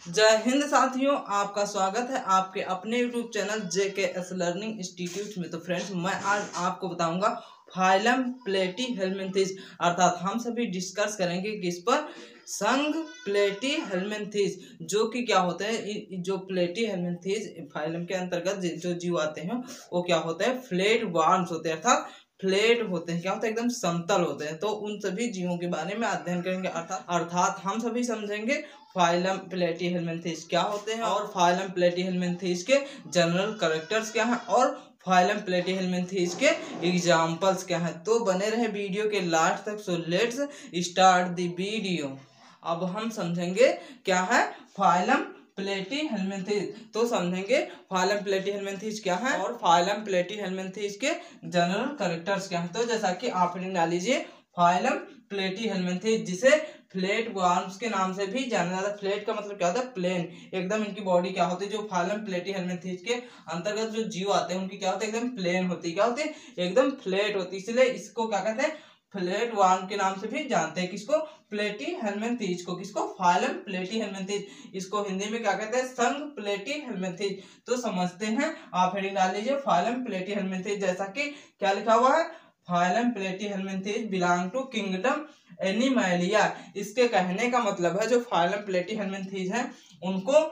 जय हिंद साथियों, आपका स्वागत है आपके अपने YouTube channel JKS learning institute में। तो फ्रेंड्स, मैं आज आपको बताऊंगा फाइलम प्लेटी हेलमिंथेस, अर्थात हम सभी डिस्कस करेंगे किस पर, संघ प्लेटी हेलमिंथेस, जो कि क्या होते हैं। जो प्लेटी हेलमिंथेस फाइलम के अंतर्गत जो जीव आते हैं वो क्या होते हैं, फ्लैट वर्म्स होते हैं, अर्थात फ्लैट होते हैं। क्या होता है, एकदम समतल होते हैं। तो उन सभी जीवों के बारे में अध्ययन करेंगे, अर्थात हम सभी समझेंगे फाइलम प्लेटी हेलमिंथेस क्या होते हैं और फाइलम प्लेटी हेलमिंथेस के जनरल कैरेक्टर्स क्या हैं और फाइलम प्लेटी हेलमिंथेस के एग्जांपल्स क्या हैं। तो बने रहे वीडियो के लास्ट तक। So let's start the video. अब हम समझेंगे क्या है फाइलम प्लेटी हेलमिंथेस। तो समझेंगे फाइलम प्लेटी हेलमिंथेस क्या है और फाइलम प्लेटी हेलमिंथेस के जनरल कैरेक्टर्स क्या हैं। तो जैसा कि आप डाल लीजिए, फाइलम प्लेटी हेलमिंथेस, जिसे फ्लैट वर्म्स के नाम से भी जाना जाता है। फ्लैट का मतलब क्या होता है, प्लेन, एकदम इनकी बॉडी क्या होती है। जो फाइलम प्लेटी हेलमिंथेस के अंतर्गत जो जीव आते हैं उनकी क्या होती है, एकदम प्लेन होती है। क्या होती है, एकदम फ्लैट होती है। इसलिए इसको क्या कहते हैं, फ्लैट वर्म के नाम से भी जानते हैं। किसको, प्लेटी हेलमिंथेस को। किसको, फाइलम प्लेटी हेलमिंथेस। इसको हिंदी में क्या कहते हैं, संघ प्लेटी हेलमिंथेस। तो समझते हैं, आप हेडिंग डाल लीजिए फाइलम प्लेटी हेलमिंथेस। जैसा कि क्या लिखा हुआ है, फाइलम प्लेटी हेलमिंथेस बिलोंग टू किंगडम एनिमैलिया। इसके कहने का मतलब है जो फाइलम प्लेटी हेलमिंथेस है उनको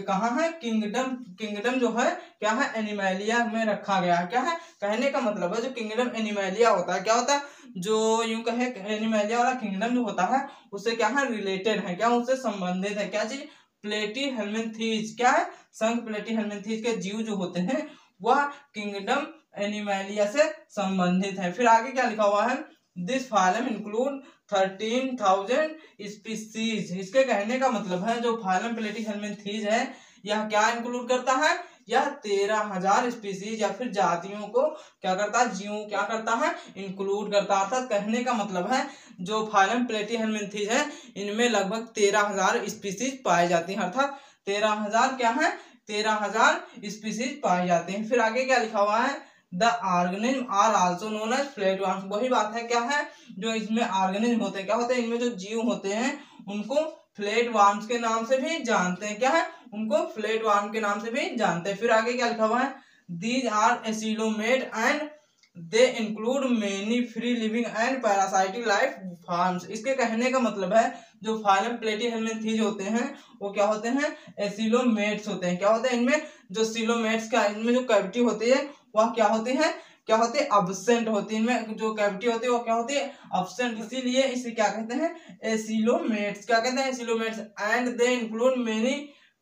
कहाँ है, किंगडम जो है क्या है, एनिमैलिया में रखा गया है। क्या है, कहने का मतलब है जो किंगडम एनिमैलिया होता है, क्या होता है, जो यूं कहे एनिमैलिया वाला किंगडम जो होता है उससे क्या है, रिलेटेड है, क्या उससे संबंधित है। क्या चीज, प्लेटी हेलमिंथेस। क्या है, संघ प्लेटी हेलमिंथेस के जीव जो होते हैं वह किंगडम एनिमैलिया से संबंधित है। फिर आगे क्या लिखा हुआ है, दिस फाइलम इंक्लूड 13,000 स्पीसीज। इसके कहने का मतलब है जो फाइलम प्लेटी हेलमिंथेस है यह क्या इंक्लूड करता है, यह 13,000 स्पीसीज या फिर जातियों को क्या करता है, जीवों क्या करता है, इंक्लूड करता है। अर्थात कहने का मतलब है जो फाइलम प्लेटी हेलमिंथेस है इनमें लगभग 13,000 स्पीसीज पाई जाती है। अर्थात 13,000 क्या है, 13,000 स्पीसीज पाई जाती हैं। फिर आगे क्या लिखा हुआ है, the organism are also known as flat worms. वही बात है, क्या है, जो इसमें ऑर्गेनिज्म होते हैं, क्या होते हैं, इनमें जो जीव होते हैं उनको फ्लैट वर्म्स के नाम से भी जानते हैं। क्या है, उनको फ्लैट वर्म के नाम से भी जानते हैं। फिर आगे क्या लिखा हुआ है, these are acoelomate and they include many free living and parasitic life forms. इसके कहने का मतलब है जो फाइलम प्लेटी हेलमिंथेस होते हैं वो क्या होते हैं, एसिलोमेट्स होते हैं। क्या होते हैं, इनमें जो सिलोमेट्स का इनमें जो कैविटी होती है वह क्या होती है, क्या होती है, अब्सेंट होती है। इनमें जो कैविटी होती है वो क्या होती है, अब्सेंट। इसीलिए इसे क्या कहते हैं, एसिलोमेट्स। क्या कहते हैं, acoelomates. And they include many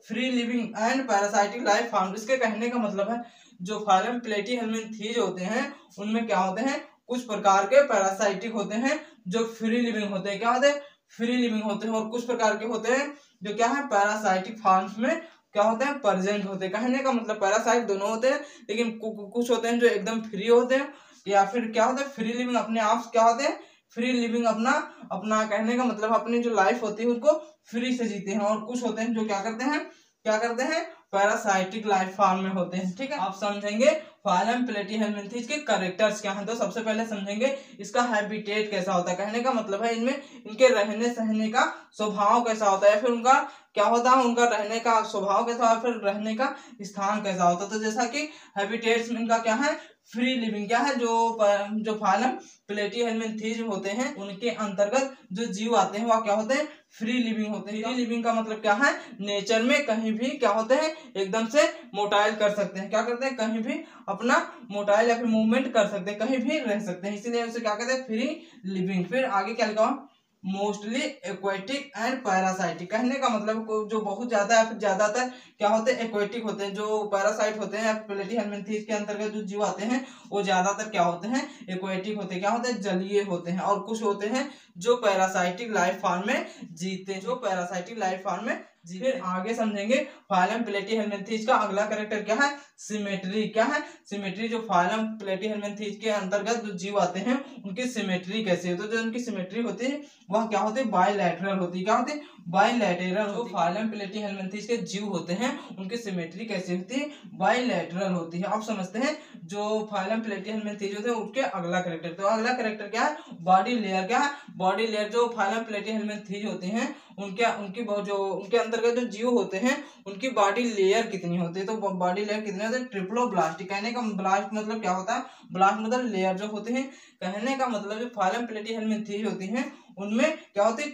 free living and parasitic life form. इसके कहने का मतलब है जो फाइलम प्लेटी हेलमिंथेस होते हैं उनमें क्या होते हैं, कुछ प्रकार के पैरासाइटिक होते हैं जो फ्री लिविंग होते हैं। क्या होते हैं, फ्री लिविंग होते हैं। और कुछ प्रकार के होते हैं जो क्या है, पैरासाइटिक फॉर्म्स में क्या होते हैं, प्रेजेंट होते हैं। कहने का मतलब पैरासाइट दोनों होते हैं, लेकिन कुछ होते हैं जो एकदम फ्री होते हैं, या फिर क्या होता है, फ्री लिविंग, अपने आप क्या होते हैं, फ्री लिविंग, अपना अपना कहने का मतलब अपनी जो लाइफ होती है उनको फ्री से जीते हैं। और कुछ होते हैं जो क्या करते हैं, पैरासाइटिक लाइफ फॉर्म में होते हैं। ठीक है, आप समझेंगे फाइलम प्लेटी हेलमिंथेस के कैरेक्टर्स क्या हैं। तो सबसे पहले समझेंगे इसका हैबिटेट कैसा होता है। कहने का मतलब है इनमें इनके रहने सहने का स्वभाव कैसा होता है, या फिर उनका क्या होता है, उनका रहने का स्वभाव कैसा है, फिर रहने का स्थान कैसा होता है। तो जैसा कि हैबिटेट्स में इनका क्या है, फ्री लिविंग। क्या है, जो फाइलम प्लेटी हेलमिंथेस होते हैं उनके अंतर्गत जो जीव आते हैं वह क्या होते हैं, फ्री लिविंग होते हैं। फ्री लिविंग का मतलब क्या है, नेचर में कहीं भी क्या होते हैं, एकदम से मोटाइल कर सकते हैं। क्या करते हैं, कहीं भी अपना मोटाइल या फिर मूवमेंट कर सकते हैं, कहीं भी रह सकते हैं, इसीलिए उसे क्या कहते हैं, फ्री लिविंग। फिर आगे क्या लिखा, मोस्टली एक्वेटिक एंड पैरासाइटिक। कहने का मतलब जो बहुत ज्यादा या फिर ज्यादातर क्या होते हैं, एक्वेटिक होते हैं। जो पैरासाइट होते हैं या प्लेटी हेलमिंथेस के अंतर्गत जो जीव आते हैं वो ज्यादातर क्या होते हैं, एक्वेटिक होते हैं। क्या होते हैं, जलीय होते हैं। और कुछ होते हैं जो पैरासाइटिक लाइफ फॉर्म में जीते हैं, जो पैरासाइटिक लाइफ फॉर्म में जी। फिर आगे समझेंगे फाइलम प्लेटी हेलमिंथेस का अगला कैरेक्टर क्या है, सिमेट्री। क्या है, सिमेट्री। जो फाइलम प्लेटी हेलमिंथेस के अंतर्गत जो जीव आते हैं उनकी सिमेट्री कैसी है। तो जो उनकी सिमेट्री होती है वह क्या होती है, बायलैटरल होती है। क्या होती है, बायलैटरल। जो फाइलम प्लेटी हेलमिंथेस के जीव होते हैं उनकी सिमेट्री कैसी होती है, बायलैटरल होती है। अब समझते हैं जो फाइलम प्लेटी हेलमिंथेस होते हैं उनके अगला कैरेक्टर। तो अगला कैरेक्टर क्या है, बॉडी लेयर। क्या है, बॉडी लेयर। जो फाइलम प्लेटी हेलमिंथेस होते हैं उनके उनके अंतर्गत जो जीव होते हैं उनकी बॉडी लेयर कितनी होती है। तो बॉडी लेयर कितनी होती है, ट्रिप्लोब्लास्ट। कहने का ब्लास्ट मतलब क्या होता है, ब्लास्ट मतलब लेयर जो होते हैं। कहने का मतलब जो फाइलम प्लेटीहेलमिन्थेस होती हैं उनमें क्या होती है,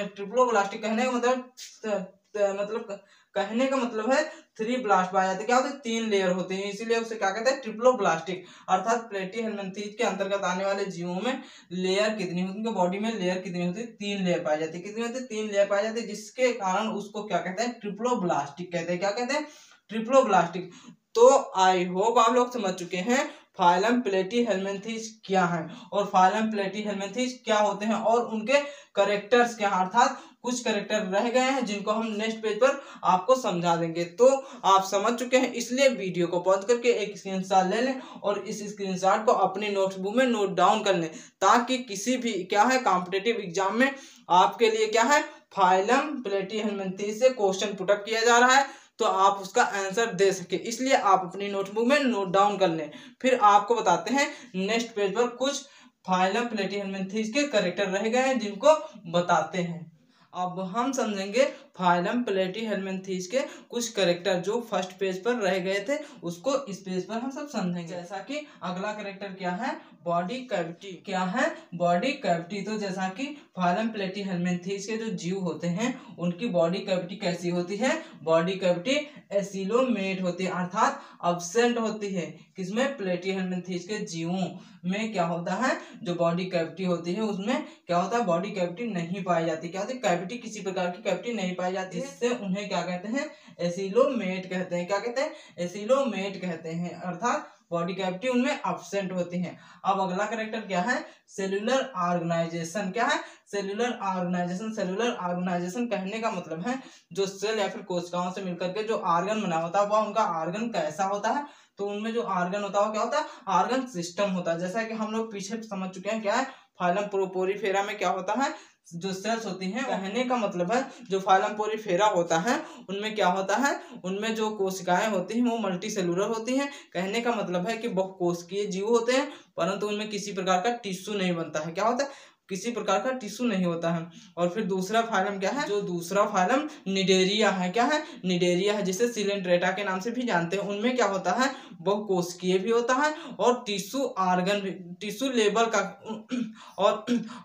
ट्रिप्लोब्लास्टिक। कहने का मतलब है 3 ब्लास्ट पाए जाते हैं। क्या होते हैं, 3 लेयर होते हैं, इसीलिए उसे क्या कहते हैं, ट्रिप्लोब्लास्टिक। अर्थात प्लेटीहेलमिन्थेस के अंतर्गत आने वाले जीवों में लेयर कितनी होती है, उनके बॉडी में लेयर कितनी होती है, 3 लेयर पाई जाती है। कितनी होती है, 3 लेयर पाई जाती है, जिसके कारण उसको क्या कहते हैं, ट्रिप्लोब्लास्टिक कहते हैं। क्या कहते हैं, ट्रिप्लोब्लास्टिक। तो आई होप आप लोग समझ चुके हैं फाइलम प्लेटीहेलमिन्थेस क्या है और फाइलम प्लेटीहेलमिन्थेस क्या होते हैं और उनके करेक्टर्स क्या हैं। अर्थात कुछ करेक्टर रह गए हैं जिनको हम नेक्स्ट पेज पर आपको समझा देंगे। तो आप समझ चुके हैं, इसलिए वीडियो को पॉज करके एक स्क्रीनशॉट ले लें और इस स्क्रीनशॉट को अपनी नोटबुक में नोट डाउन कर लें, ताकि किसी भी क्या है कॉम्पिटिटिव एग्जाम में आपके लिए क्या है, फाइलम प्लेटीहेलमिन्थेस से क्वेश्चन पुटअप किया जा रहा है तो आप उसका आंसर दे सके। इसलिए आप अपनी नोटबुक में नोट डाउन कर लें। फिर आपको बताते हैं नेक्स्ट पेज पर कुछ फाइलम प्लेटीहेलमिन्थेस के करेक्टर रह गए हैं जिनको बताते हैं। अब हम समझेंगे फाइलम प्लेटीहेलमिन्थेस के कुछ करेक्टर जो फर्स्ट पेज पर रह गए थे, उसको इस पेज पर हम सब समझेंगे। जैसा कि अगला करेक्टर क्या है, बॉडी कैविटी। क्या है, बॉडी कैविटी। तो जैसा कि फाइलम प्लेटीहेलमिन्थेस के जो जीव होते हैं उनकी बॉडी कैविटी कैसी होती है, बॉडी कैविटी एसिलोमेट होती है, अर्थात अब्सेंट होती है। किसमें, प्लेटीहेलमिन्थेस के जीवों में क्या होता है, जो बॉडी कैविटी होती है उसमें क्या होता है, बॉडी कैविटी नहीं पाई जाती। क्या होती है, कैविटी, किसी प्रकार की कैविटी नहीं पाई जाती, जिससे उन्हें क्या कहते हैं, एसिलोमेट कहते हैं। क्या कहते हैं, एसिलोमेट कहते हैं, अर्थात बॉडी कैविटी उनमें अब्सेंट होती है। अब अगला कैरेक्टर क्या है, सेल्यूलर ऑर्गेनाइजेशन। क्या है, सेल्यूलर ऑर्गेनाइजेशन। सेल्यूलर ऑर्गेनाइजेशन कहने का मतलब है जो सेल या फिर कोशिकाओं से मिलकर के जो ऑर्गन बना होता है वह उनका ऑर्गन कैसा होता है। तो उनमें जो ऑर्गन होता है वो क्या होता है, ऑर्गन सिस्टम होता है। जैसा कि हम लोग पीछे समझ चुके हैं क्या है, फाइलम पोरिफेरा में क्या होता है, जो सेल्स होती हैं। कहने का मतलब है जो फाइलम पोरिफेरा होता है उनमें क्या होता है, उनमें जो कोशिकाएं होती हैं वो मल्टी सेलुलर होती हैं। कहने का मतलब है कि बहुकोशिकीय जीव होते हैं, परंतु उनमें किसी प्रकार का टिश्यू नहीं बनता है। क्या होता है, किसी प्रकार का टिश्यू नहीं होता है। और फिर दूसरा फाइलम क्या है, जो दूसरा फाइलम निडेरिया है। क्या है, निडेरिया है, जिसे सिलेंड्रेटा के नाम से भी जानते हैं। उनमें क्या होता है, बहुकोशिकीय भी होता है और टिश्यू ऑर्गन भी, टिश्यू लेवल का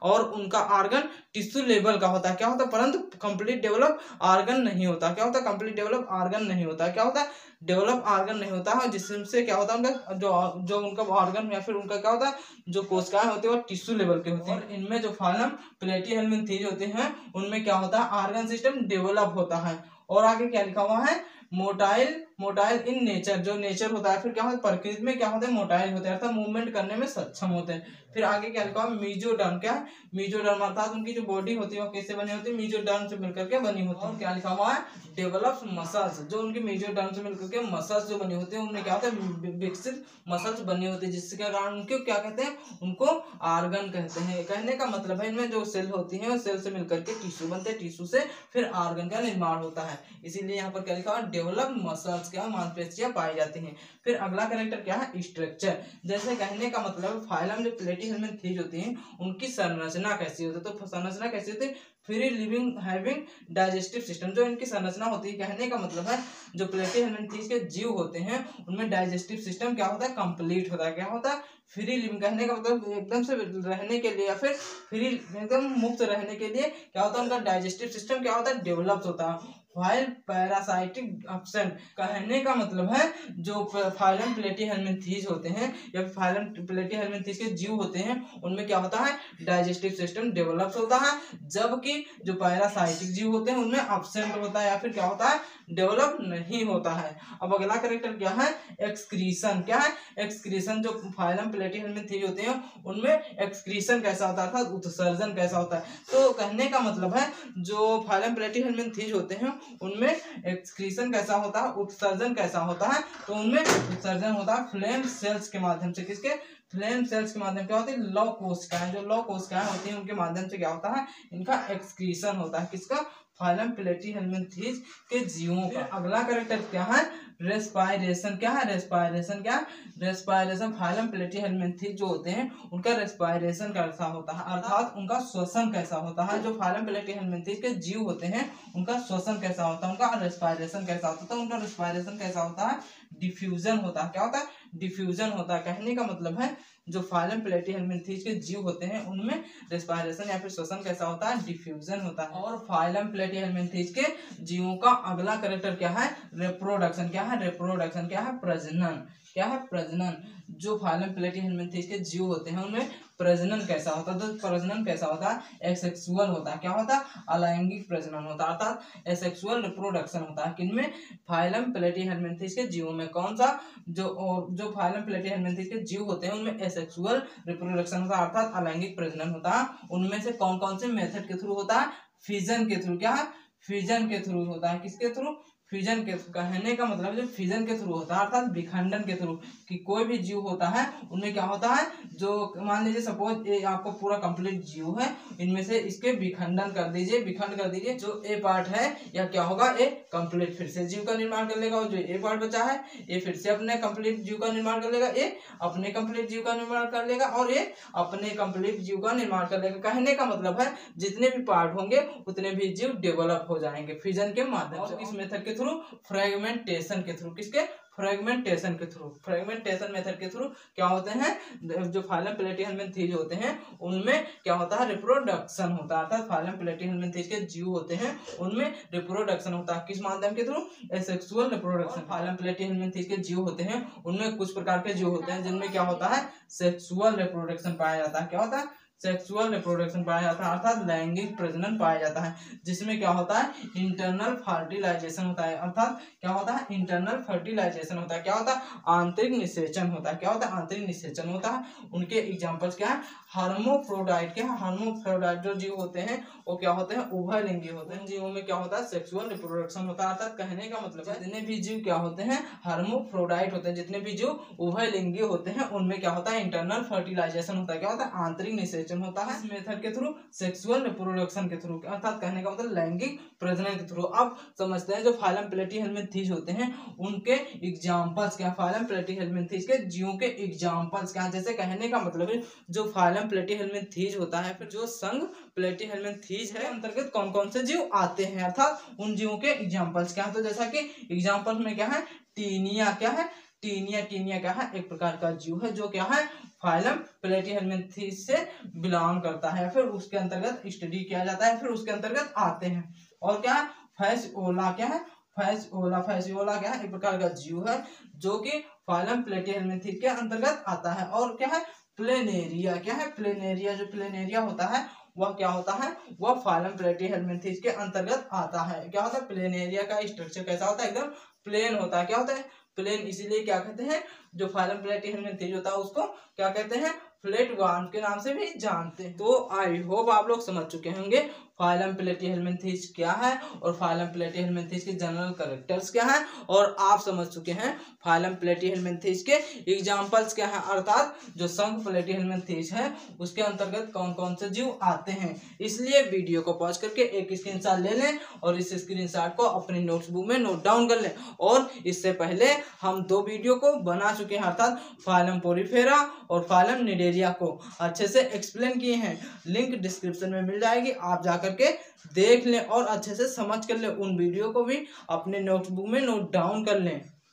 और उनका ऑर्गन टिश्यू लेवल का होता है। क्या होता है, परंतु कंप्लीट डेवलप ऑर्गन नहीं होता। क्या होता है, कंप्लीट डेवलप ऑर्गन नहीं होता। क्या होता है, डेवलप ऑर्गन नहीं होता है, जिससे क्या होता है उनका जो उनका ऑर्गन या फिर उनका क्या होता है, जो कोशिकाएं होती है वो टिश्यू लेवल के होती है। और इनमें जो फाइलम प्लेटीहेलमिन्थेस होते हैं उनमें क्या होता है, ऑर्गन सिस्टम डेवलप होता है। और आगे क्या लिखा हुआ है, मोटाइल इन नेचर। जो नेचर होता है, फिर क्या होता है, प्रकृति में क्या होता है, मोटाइल होते हैं, अर्थात मूवमेंट करने में सक्षम होते हैं। फिर आगे क्या लिखा हुआ, मीजोडर्म। क्या है, मीजोडर्म, अर्थात उनकी जो बॉडी होती है वो कैसे बनी होती है, मीजोडर्म से मिलकर के बनी होती है। और क्या लिखा हुआ है, डेवलप मसल्स। जो उनकी मीजोडर्म से मिलकर के मसल्स जो बनी होती है उनमें क्या होता है, विकसित मसल्स बनी होती है, जिसके कारण उनको क्या कहते हैं, उनको ऑर्गन कहते हैं। कहने का मतलब है इनमें जो सेल होती है सेल से मिलकर के टिश्यू बनते हैं, टिश्यू से फिर ऑर्गन का निर्माण होता है। इसीलिए यहाँ पर क्या लिखा हुआ, डेवलप मसल्स, क्या मांसपेशियां पाई जाती हैं। फिर अगला कैरेक्टर क्या है, स्ट्रक्चर। जैसे कहने का मतलब फाइलम जो प्लेटीहेलमिन्थेस होती हैं उनकी संरचना कैसी होती है। तो संरचना कैसी होती है, free living having digestive system. जो इनकी संरचना होती है, कहने का मतलब है जो प्लेटीहेलमिन्थेस के जीव होते हैं उनमें डाइजेस्टिव सिस्टम क्या होता है, कंप्लीट होता है। क्या होता है, फ्री लिविंग। कहने का मतलब एकदम से रहने के लिए या फिर फ्री एकदम मुक्त रहने के लिए क्या होता है, उनका डाइजेस्टिव सिस्टम क्या होता है, डेवलप होता है। While parasitic absent. कहने का मतलब है जो फाइलम प्लेटीहेलमिन्थेस होते हैं या फाइलम प्लेटीहेलमिन्थेस के जीव होते हैं उनमें क्या होता है, डाइजेस्टिव सिस्टम डेवलप होता है, जबकि जो पैरासाइटिक जीव होते हैं उनमें एब्सेंट होता है या फिर क्या होता है, डेवलप नहीं होता है। अब अगला कैरेक्टर क्या है, एक्सक्रीशन। क्या है, एक्सक्रीशन। जो फाइलम प्लेटीहेलमिन्थेस होते हैं उनमें एक्सक्रीशन कैसा होता है, अर्थात उत्सर्जन कैसा होता है। तो कहने का मतलब है जो फाइलम प्लेटीहेलमिन्थेस होते हैं उनमें एक्सक्रीशन कैसा होता है, उत्सर्जन कैसा होता है। तो उनमें उत्सर्जन होता है फ्लेम सेल्स के माध्यम से। किसके, फ्लेम सेल्स के माध्यम क्या होती है, लौ कोशिकाएं। जो लौ कोशिकाएं होती हैं उनके माध्यम से क्या होता है, इनका एक्सक्रीशन होता है। किसका, फाइलम प्लेटीहेल्मिन्थेज के जीवों का। अगला कैरेक्टर क्या है, रेस्पायरेशन। क्या है रेस्पायरेशन, क्या रेस्पायरेशन। फाइलम प्लेटीहेल्मिन्थेज जो होते हैं उनका रेस्पायरेशन कैसा होता है, अर्थात उनका श्वसन कैसा होता है। जो फाइलम प्लेटीहेल्मिन्थेज के जीव होते हैं उनका श्वसन कैसा होता है, उनका रेस्पायरेशन कैसा होता है। उनका रेस्पायरेशन कैसा होता है, डिफ्यूजन होता है। क्या होता है, डिफ्यूजन होता है। कहने का मतलब है जो फाइलम प्लेटीहेल्मिन्थेज के जीव होते हैं उनमें रेस्पायरेशन या फिर श्वसन कैसा होता है, डिफ्यूजन होता है। और फाइलम प्लेटीहेल्मिन्थेज के जीवों का अगला कैरेक्टर क्या है, रिप्रोडक्शन। क्या है रिप्रोडक्शन, क्या है प्रजनन। क्या है प्रजनन। जो फाइलम प्लेटीहेल्मिन्थेज के जीव होते हैं उनमें प्रजनन कैसा होता है, तो प्रजनन कैसा होता है, एसेक्सुअल होता है। क्या होता है, अलैंगिक प्रजनन होता है, अर्थात एसेक्सुअल रिप्रोडक्शन होता है। किनमें, फाइलम प्लेटीहेल्मिन्थेज के जीवों में। कौन सा, जो फाइलम प्लेटीहेल्मिन्थेज के जीव होते हैं उनमें एसेक्सुअल रिप्रोडक्शन होता है, अर्थात अलैंगिक प्रजनन होता है। उनमें से कौन कौन से मेथड के थ्रू होता है, फिजन के थ्रू। क्या है, फिजन के थ्रू होता है। किसके थ्रू, फिजन के थ्रू। कहने का मतलब जो फिजन के थ्रू होता है अर्थात विखंडन के थ्रू। कि कोई भी जीव होता है उनमें क्या होता है, जो मान लीजिए सपोज ये आपको पूरा कंप्लीट जीव है, इनमें से इसके विखंडन कर दीजिए, विखंड कर दीजिए। जो ए पार्ट है या क्या होगा, ए कंप्लीट फिर से जीव का निर्माण कर लेगा। और जो ए पार्ट बचा है ये फिर से अपने कंप्लीट जीव का निर्माण कर लेगा, ये अपने कंप्लीट जीव का निर्माण कर लेगा और ये अपने कंप्लीट जीव का निर्माण कर लेगा। कहने का मतलब है जितने भी पार्ट होंगे उतने भी जीव डेवलप हो जाएंगे फिजन के माध्यम से। इस मेथड के थ्रू, फ्रेगमेंटेशन के थ्रू। किसके, फ्रेगमेंटेशन के थ्रू। फ्रेगमेंटेशन मेथड के थ्रू क्या होते हैं, जो फाइलम प्लेटीहेल्मिन्थेज होते हैं उनमें क्या होता है, रिप्रोडक्शन होता है। अर्थात फाइलम प्लेटीहेल्मिन्थेज के जीव होते हैं उनमें रिप्रोडक्शन होता है। किस माध्यम के थ्रू, एसेक्सुअल रिप्रोडक्शन। फाइलम प्लेटीहेल्मिन्थेज के जीव होते हैं उनमें कुछ प्रकार के जीव होते हैं जिनमें क्या होता है, सेक्सुअल रिप्रोडक्शन पाया जाता है। क्या होता है, सेक्सुअल रिप्रोडक्शन पाया जाता है, अर्थात लैंगिक प्रजनन पाया जाता है। जिसमें क्या होता है, इंटरनल फर्टिलाइजेशन होता है। अर्थात क्या होता है, इंटरनल फर्टिलाइजेशन होता है। क्या होता है, आंतरिक निषेचन होता है। क्या होता है, आंतरिक निषेचन होता है। उनके एग्जांपल्स क्या है, हर्माफ्रोडाइट। क्या है, हर्माफ्रोडाइट जो जीव होते हैं वो क्या होते हैं, उभयलिंगी होते हैं। जीवों में क्या होता है, सेक्सुअल रिप्रोडक्शन होता है। अर्थात कहने का मतलब है जितने भी जीव क्या होते हैं, हर्माफ्रोडाइट होते हैं। जितने भी जीव उभयलिंगी होते हैं उनमें क्या होता है, इंटरनल फर्टिलाइजेशन होता है। क्या होता है, आंतरिक निषेचन होता है। इस मेथड के थ्रू, सेक्सुअल रिप्रोडक्शन के थ्रू, अर्थात कहने का मतलब लैंगिक प्रजनन के थ्रू। अब समझते हैं जो फाइलम प्लेटीहेल्मिन्थेज होते हैं उनके एग्जांपल्स क्या, फाइलम प्लेटीहेल्मिन्थेज के जीवों के एग्जांपल्स क्या। जैसे कहने का मतलब है जो फाइलम प्लेटीहेल्मिन्थेज होता है, फिर जो संघ प्लेटीहेल्मिन्थेज है अंतर्गत कौन कौन से जीव आते हैं, अर्थात उन जीवों के एग्जांपल्स क्या है। तो जैसा कि एग्जांपल्स में क्या है, टीनिया। क्या है, टीनिया। टीनिया क्या है, एक प्रकार का जीव है जो क्या है, फाइलम प्लेटीहेल्मिन्थेज से बिलोंग करता है। फिर उसके अंतर्गत स्टडी किया जाता है, फिर उसके अंतर्गत आते हैं। और क्या है, फैसियोला। क्या है, फैसियोला। फैसियोला क्या है, एक प्रकार का जीव है जो कि फाइलम प्लेटीहेल्मिन्थेज के अंतर्गत आता है। और क्या है, प्लेनेरिया। क्या है, प्लेनेरिया। जो प्लेनेरिया होता है वह क्या होता है, वह फाइलम प्लेटीहेल्मिन्थेज के अंतर्गत आता है। क्या होता है, प्लेनेरिया का स्ट्रक्चर कैसा होता है, एकदम प्लेन होता है। क्या होता है, प्लेन। इसीलिए क्या कहते हैं, जो फाइलम प्लेटीहेल्मिन्थेज होता है उसको क्या कहते हैं, फ्लैट वार्म के नाम से भी जानते हैं। तो आई होप आप लोग समझ चुके होंगे फाइलम प्लेटीहेल्मिन्थेज क्या है और फाइलम प्लेटीहेल्मिन्थेज के जनरल कैरेक्टर्स क्या हैं, और आप समझ चुके हैं फाइलम प्लेटीहेल्मिन्थेज के एग्जांपल्स क्या हैं, अर्थात जो संघ प्लेटीहेल्मिन्थेज है उसके अंतर्गत कौन कौन से जीव आते हैं। इसलिए वीडियो को पॉज करके एक स्क्रीनशॉट ले लें और इस स्क्रीनशॉट को अपनी नोट्सबुक में नोट डाउन कर लें। और इससे पहले हम 2 वीडियो को बना चुके हैं, अर्थात फाइलम पोरीफेरा और फाइलम निडेरिया को अच्छे से एक्सप्लेन किए हैं। लिंक डिस्क्रिप्शन में मिल जाएगी, आप जाकर के देख लें और अच्छे से समझ कर लें। उन वीडियो को भी अपने नोटबुक में नोट डाउन कर लें।